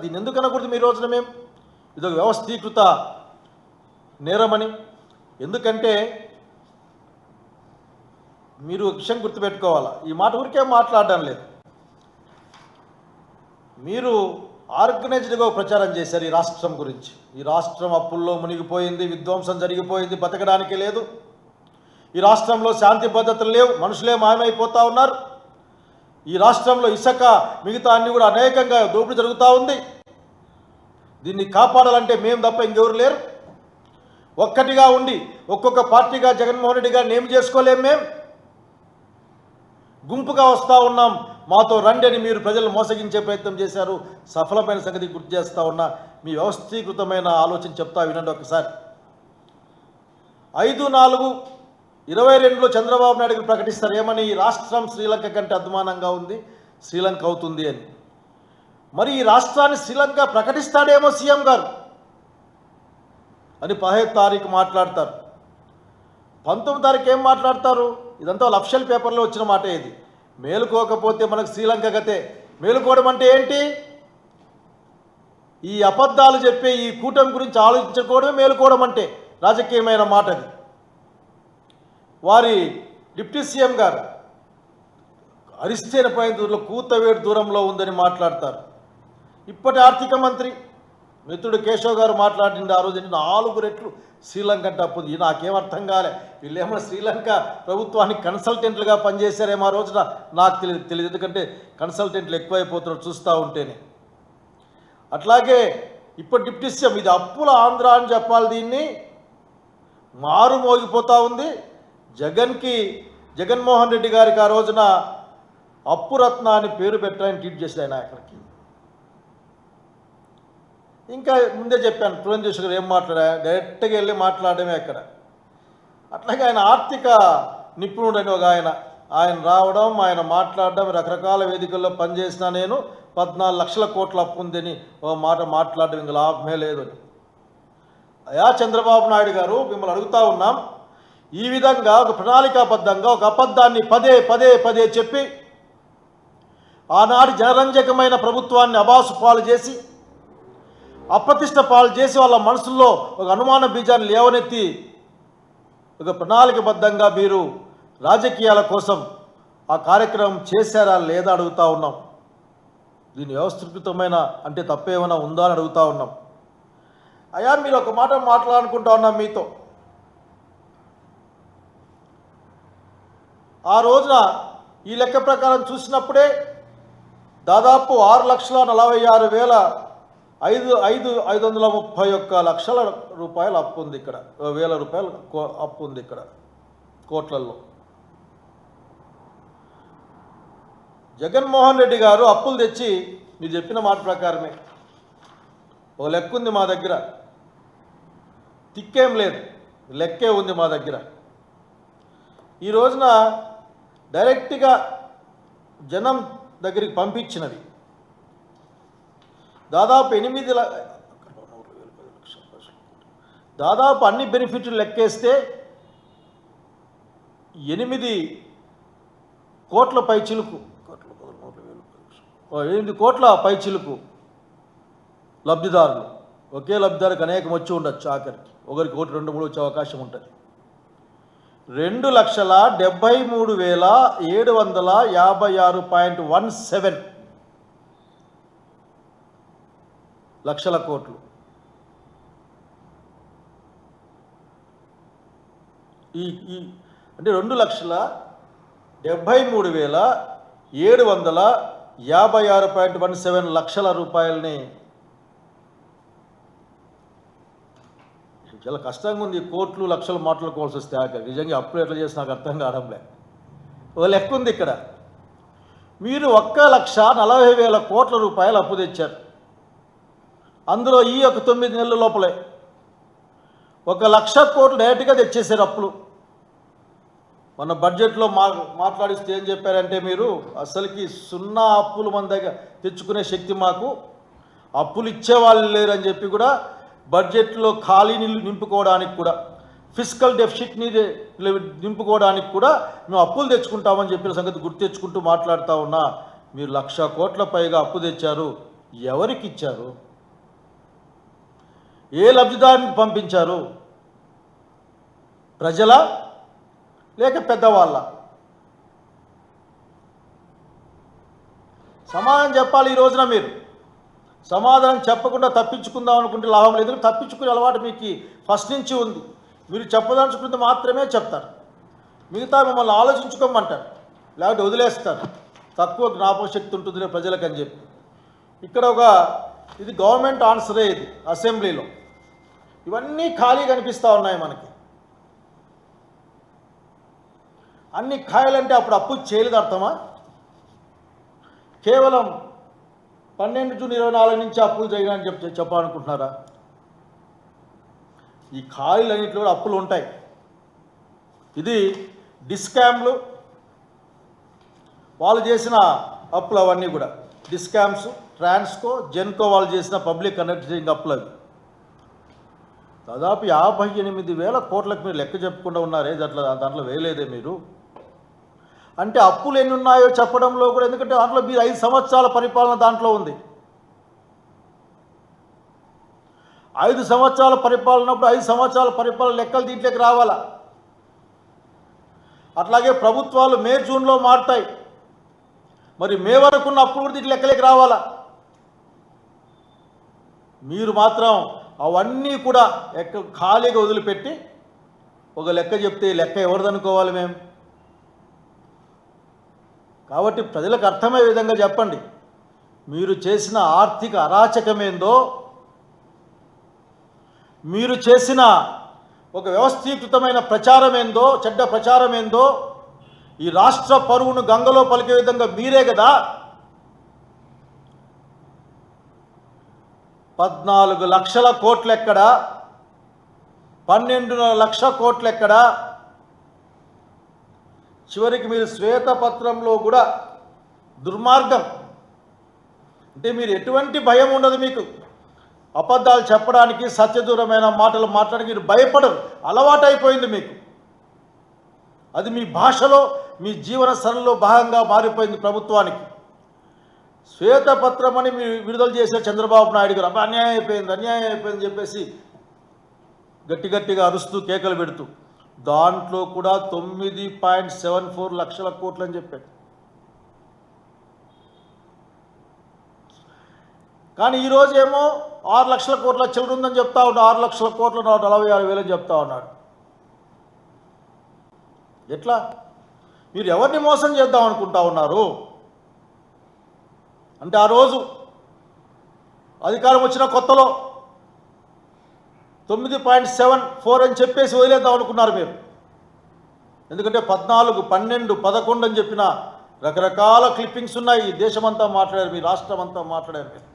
దీన్ని ఎందుకు అనకూడదు మీ రోజున మేము ఇదొక వ్యవస్థీకృత నేరమని? ఎందుకంటే మీరు ఒక విషయం గుర్తుపెట్టుకోవాలా, ఈ మాట ఊరికే మాట్లాడడం లేదు. మీరు ఆర్గనైజ్డ్గా ప్రచారం చేశారు ఈ రాష్ట్రం గురించి. ఈ రాష్ట్రం అప్పుల్లో మునిగిపోయింది, విధ్వంసం జరిగిపోయింది, బతకడానికి లేదు. ఈ రాష్ట్రంలో శాంతి భద్రతలు లేవు, మనుషులే మాయమైపోతూ ఉన్నారు. ఈ రాష్ట్రంలో ఇసుక మిగతా అన్ని కూడా అనేకంగా దోపిడీ జరుగుతూ ఉంది. దీన్ని కాపాడాలంటే మేము తప్ప ఇంకెవరు లేరు. ఒక్కటిగా ఉండి ఒక్కొక్క పార్టీగా జగన్మోహన్ రెడ్డి గారిని ఏమి చేసుకోలేము. మేము గుంపుగా వస్తూ ఉన్నాం, మాతో రండి అని మీరు ప్రజలు మోసగించే ప్రయత్నం చేశారు. సఫలమైన సంగతి గుర్తు చేస్తూ ఉన్నా. మీ వ్యవస్థీకృతమైన ఆలోచన చెప్తా వినండి ఒకసారి. 5/4/22లో చంద్రబాబు నాయుడు గారు ప్రకటిస్తారు ఏమని? ఈ రాష్ట్రం శ్రీలంక కంటే అద్మానంగా ఉంది, శ్రీలంక అవుతుంది అని. మరి ఈ రాష్ట్రాన్ని శ్రీలంక ప్రకటిస్తాడేమో సీఎం గారు అని 15 తారీఖు మాట్లాడతారు. 19 తారీఖు ఏం మాట్లాడతారు? ఇదంతా లక్షల పేపర్లో వచ్చిన మాట. ఇది మేలుకోకపోతే మనకు శ్రీలంక గతే. మేలుకోవడం అంటే ఏంటి? ఈ అబద్ధాలు చెప్పే ఈ కూటమి గురించి ఆలోచించుకోవడమే మేలుకోవడం అంటే. రాజకీయమైన మాట అది. వారి డిప్యూటీ సీఎం గారు అరిస్తేన పైన దూరంలో కూతవేడు దూరంలో ఉందని మాట్లాడతారు. ఇప్పటి ఆర్థిక మంత్రి మిత్రుడు కేశవ్ గారు మాట్లాడింది ఆ రోజు 4 రెట్లు శ్రీలంక అంటే అప్పుడు. నాకేం అర్థం కాలే, వీళ్ళేమో శ్రీలంక ప్రభుత్వానికి కన్సల్టెంట్లుగా పనిచేశారేమో ఆ రోజున. నాకు తెలియదు, ఎందుకంటే కన్సల్టెంట్లు ఎక్కువైపోతున్నారు చూస్తూ ఉంటేనే. అట్లాగే ఇప్పుడు డిప్యూటీ సీఎం ఇది అప్పుల ఆంధ్ర అని చెప్పాలి. దీన్ని మారు మోగిపోతూ ఉంది. జగన్మోహన్ రెడ్డి గారికి ఆ రోజున అప్పురత్న అని పేరు పెట్టాలని ట్వీట్ చేశాడు ఆయన. అక్కడికి ఇంకా ముందే చెప్పాను, పురంధేశ్వరి గారు ఏం మాట్లాడా, డైరెక్ట్గా వెళ్ళి మాట్లాడమే అక్కడ. అట్లాగే ఆయన ఆర్థిక నిపుణుడు అని ఒక ఆయన రావడం, ఆయన మాట్లాడడం, రకరకాల వేదికల్లో పనిచేసిన నేను 14 లక్షల కోట్ల అప్పు ఉందని ఓ మాట మాట్లాడడం ఇంక లాభమే లేదు అని. అయా చంద్రబాబు నాయుడు గారు, మిమ్మల్ని అడుగుతూ ఉన్నాం, ఈ విధంగా ఒక ప్రణాళికాబద్ధంగా ఒక అబద్ధాన్ని పదే చెప్పి ఆనాటి జనరంజకమైన ప్రభుత్వాన్ని అబాసు పాలు చేసి, అప్రతిష్ట పాలు చేసి, వాళ్ళ మనసుల్లో ఒక అనుమాన బీజాన్ని లేవనెత్తి ఒక ప్రణాళికబద్ధంగా మీరు రాజకీయాల కోసం ఆ కార్యక్రమం చేశారా లేదా అడుగుతూ ఉన్నాం. దీని వ్యవస్థీకృతమైన అంటే తప్పేమైనా ఉందా అని అడుగుతూ ఉన్నాం. అయ్యా మీరు ఒక మాట మాట్లాడుకుంటా ఉన్నాం మీతో. ఆ రోజున ఈ లెక్క ప్రకారం చూసినప్పుడే దాదాపు 6,46,531 లక్షల రూపాయలు అప్పు ఉంది ఇక్కడ. 1,000 రూపాయలు అప్పు ఉంది ఇక్కడ కోట్లల్లో. జగన్మోహన్ రెడ్డి గారు అప్పులు తెచ్చి మీరు చెప్పిన మాట ప్రకారమే ఒక లెక్క ఉంది మా దగ్గర. తిక్కేం లేదు, లెక్కే ఉంది మా దగ్గర. ఈ రోజున డైరెక్ట్గా జనం దగ్గరికి పంపించినవి దాదాపు దాదాపు అన్ని బెనిఫిట్లు లెక్కేస్తే 8 కోట్ల పైచిలుకు 8 కోట్ల పైచిలుకు లబ్ధిదారులు. ఒకే లబ్ధిదారుకి అనేకం వచ్చి ఉండొచ్చు, ఆఖరికి ఒకరికి 1, 2, 3 వచ్చే అవకాశం ఉంటుంది. 2,73,756.17 లక్షల కోట్లు. అంటే 2,73,756.17 లక్షల రూపాయలని. చాలా కష్టంగా ఉంది కోట్లు లక్షలు మాట్లాడుకోవాల్సి వస్తే. ఆఖరి నిజంగా అప్పుడు ఎట్లా చేసి నాకు అర్థం కావడంలే. ఒక లెక్క ఉంది ఇక్కడ. మీరు 1,40,000 కోట్ల రూపాయలు అప్పు తెచ్చారు. అందులో ఈ 9 నెలల లోపలే 1,00,000 కోట్లు డైరెక్ట్గా తెచ్చేసారు అప్పులు. మన బడ్జెట్లో మాట్లాడిస్తే ఏం చెప్పారంటే, మీరు అసలుకి 0 అప్పులు మన దగ్గర తెచ్చుకునే శక్తి మాకు, అప్పులు ఇచ్చేవాళ్ళు లేరని చెప్పి కూడా బడ్జెట్లో ఖాళీని నింపుకోవడానికి కూడా, ఫిస్కల్ డెఫిసిట్ని నింపుకోవడానికి కూడా మేము అప్పులు తెచ్చుకుంటామని చెప్పిన సంగతి గుర్తు తెచ్చుకుంటూ మాట్లాడుతూ ఉన్నా. మీరు 1,00,000 కోట్ల పైగా అప్పు తెచ్చారు. ఎవరికి ఇచ్చారు? ఏ లబ్ధిదారునికి పంపించారు? ప్రజల లేక పెద్దవాళ్ళ? సమాధానం చెప్పాలి. ఈ రోజున మీరు సమాధానం చెప్పకుండా తప్పించుకుందాం అనుకుంటే లాభం లేదు. తప్పించుకునే అలవాటు మీకు ఫస్ట్ నుంచి ఉంది. మీరు చెప్పదలుచుకుంటే మాత్రమే చెప్తారు, మిగతా మిమ్మల్ని ఆలోచించుకోమంటారు, లేకపోతే వదిలేస్తారు. తక్కువ జ్ఞాపక శక్తి ఉంటుంది ప్రజలకు అని చెప్పి. ఇక్కడ ఇది గవర్నమెంట్ ఆన్సరే. ఇది అసెంబ్లీలో ఇవన్నీ ఖాళీ కనిపిస్తూ ఉన్నాయి మనకి. అన్ని ఖాళీలంటే అప్పుడు అప్పు చేయలేదు అర్థమా? కేవలం 12 జూన్ 2024 నుంచి అప్పులు జరిగాయని చెప్పాలనుకుంటున్నారా? ఈ ఖాళీలన్నింటిలో కూడా అప్పులు ఉంటాయి. ఇది డిస్కామ్లు వాళ్ళు చేసిన అప్పులు అవన్నీ కూడా. డిస్కామ్స్, ట్రాన్స్కో, జెన్కో వాళ్ళు చేసిన పబ్లిక్ అండర్టేకింగ్ అప్పులు అవి. దాదాపు 58,000 కోట్లకు మీరు లెక్క చెప్పకుండా ఉన్నారే, దాంట్లో వేయలేదే మీరు. అంటే అప్పులు ఎన్ని ఉన్నాయో చెప్పడంలో కూడా, ఎందుకంటే దాంట్లో మీరు 5 సంవత్సరాల పరిపాలన దాంట్లో ఉంది. 5 సంవత్సరాల పరిపాలనప్పుడు 5 సంవత్సరాల పరిపాలన లెక్కలు దీంట్లోకి రావాలా. అట్లాగే ప్రభుత్వాలు మే జూన్లో మారుతాయి, మరి మే వరకు ఉన్న అప్పుడు కూడా దీంట్లో లెక్కలేకి రావాలా. మీరు మాత్రం అవన్నీ కూడా ఖాళీగా వదిలిపెట్టి ఒక లెక్క చెప్తే లెక్క ఎవరిదనుకోవాలి మేము? కాబట్టి ప్రజలకు అర్థమయ్యే విధంగా చెప్పండి. మీరు చేసిన ఆర్థిక అరాచకమేందో, మీరు చేసిన ఒక వ్యవస్థీకృతమైన ప్రచారం ఏందో, చెడ్డ ప్రచారం ఏందో, ఈ రాష్ట్ర పరువును గంగలో పలికే విధంగా మీరే కదా 14 లక్షల కోట్లు ఎక్కడ, 12 లక్షల కోట్లు ఎక్కడ? చివరికి మీరు శ్వేతపత్రంలో కూడా దుర్మార్గం అంటే మీరు ఎటువంటి భయం ఉండదు మీకు. అబద్ధాలు చెప్పడానికి, సత్యదూరమైన మాటలు మాట్లాడడానికి మీరు భయపడరు. అలవాటైపోయింది మీకు. అది మీ భాషలో, మీ జీవన సరళిలో భాగంగా మారిపోయింది ప్రభుత్వానికి. శ్వేతపత్రం అని మీరు విడుదల చేసే చంద్రబాబు నాయుడు గారు అబ్బా అన్యాయం అయిపోయింది చెప్పేసి గట్టిగా అరుస్తూ కేకలు పెడుతూ, దాంట్లో కూడా 9.74 లక్షల కోట్లు అని చెప్పాడు. కానీ ఈరోజు ఏమో 6 లక్షల కోట్ల చిల్లర ఉందని చెప్తా ఉన్నాడు. 6 లక్షల కోట్ల 46,000 అని చెప్తా ఉన్నాడు. ఎట్లా? మీరు ఎవరిని మోసం చేద్దాం అనుకుంటా ఉన్నారు? అంటే ఆ రోజు అధికారం వచ్చిన కొత్తలో 9.74 అని చెప్పేసి వదిలేద్దాం అనుకున్నారు మీరు. ఎందుకంటే 14, 12, 11 అని చెప్పిన రకరకాల క్లిప్పింగ్స్ ఉన్నాయి. ఈ దేశమంతా మాట్లాడారు, మీ రాష్ట్రం అంతా మాట్లాడారు మీరు.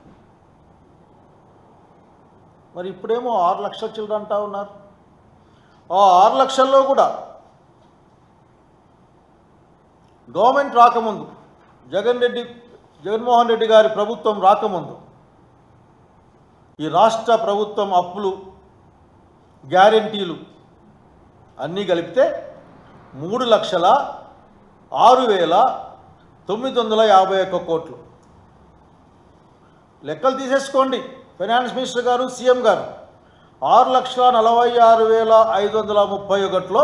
మరి ఇప్పుడేమో 6 లక్షల చిల్లర అంటా ఉన్నారు. ఆ 6 లక్షల్లో కూడా గవర్నమెంట్ రాకముందు, జగన్మోహన్ రెడ్డి గారి ప్రభుత్వం రాకముందు ఈ రాష్ట్ర ప్రభుత్వం అప్పులు, గ్యారెంటీలు అన్నీ కలిపితే 3,06,951 కోట్లు. లెక్కలు తీసేసుకోండి. ఫైనాన్స్ మినిస్టర్ గారు, సీఎం గారు 6,46,531లో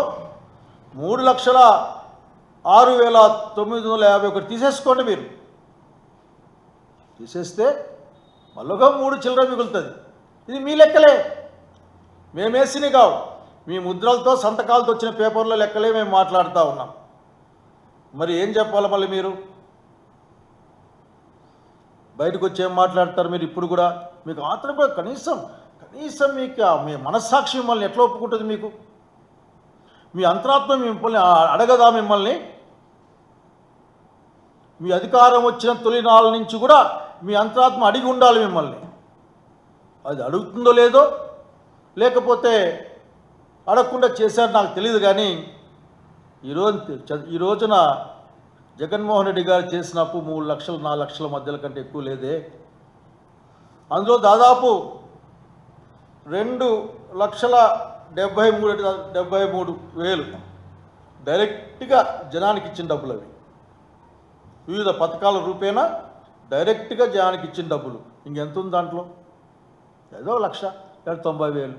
3,06,951 తీసేసుకోండి. మీరు తీసేస్తే మళ్ళొక 3 చిల్లర మిగులుతుంది. ఇది మీ లెక్కలే, మేమేసినవి కావు. మీ ముద్రలతో, సంతకాలతో వచ్చిన పేపర్లో లెక్కలే మేము మాట్లాడుతూ ఉన్నాం. మరి ఏం చెప్పాలి మళ్ళీ మీరు? బయటకు వచ్చి ఏం మాట్లాడతారు మీరు? ఇప్పుడు కూడా మీకు ఆత్రం కూడా కనీసం మీకు మీ మనస్సాక్షి మిమ్మల్ని ఎట్లా ఒప్పుకుంటుంది? మీకు మీ అంతరాత్మ మిమ్మల్ని అడగదా? మిమ్మల్ని మీ అధికారం వచ్చిన తొలినాళ్ళ నుంచి కూడా మీ అంతరాత్మ అడిగి ఉండాలి మిమ్మల్ని. అది అడుగుతుందో లేదో, లేకపోతే అడగకుండా చేశారు నాకు తెలియదు. కానీ ఈ రోజున జగన్మోహన్ రెడ్డి గారు చేసిన అప్పు 3 లక్షలు 4 లక్షల మధ్యల కంటే ఎక్కువ లేదే. అందులో దాదాపు 2,73,000 డైరెక్ట్గా జనానికి ఇచ్చిన డబ్బులు. అవి వివిధ పథకాల రూపేణా డైరెక్ట్గా జనానికి ఇచ్చిన డబ్బులు. ఇంకెంత ఉంది దాంట్లో? ఏదో 1,90,000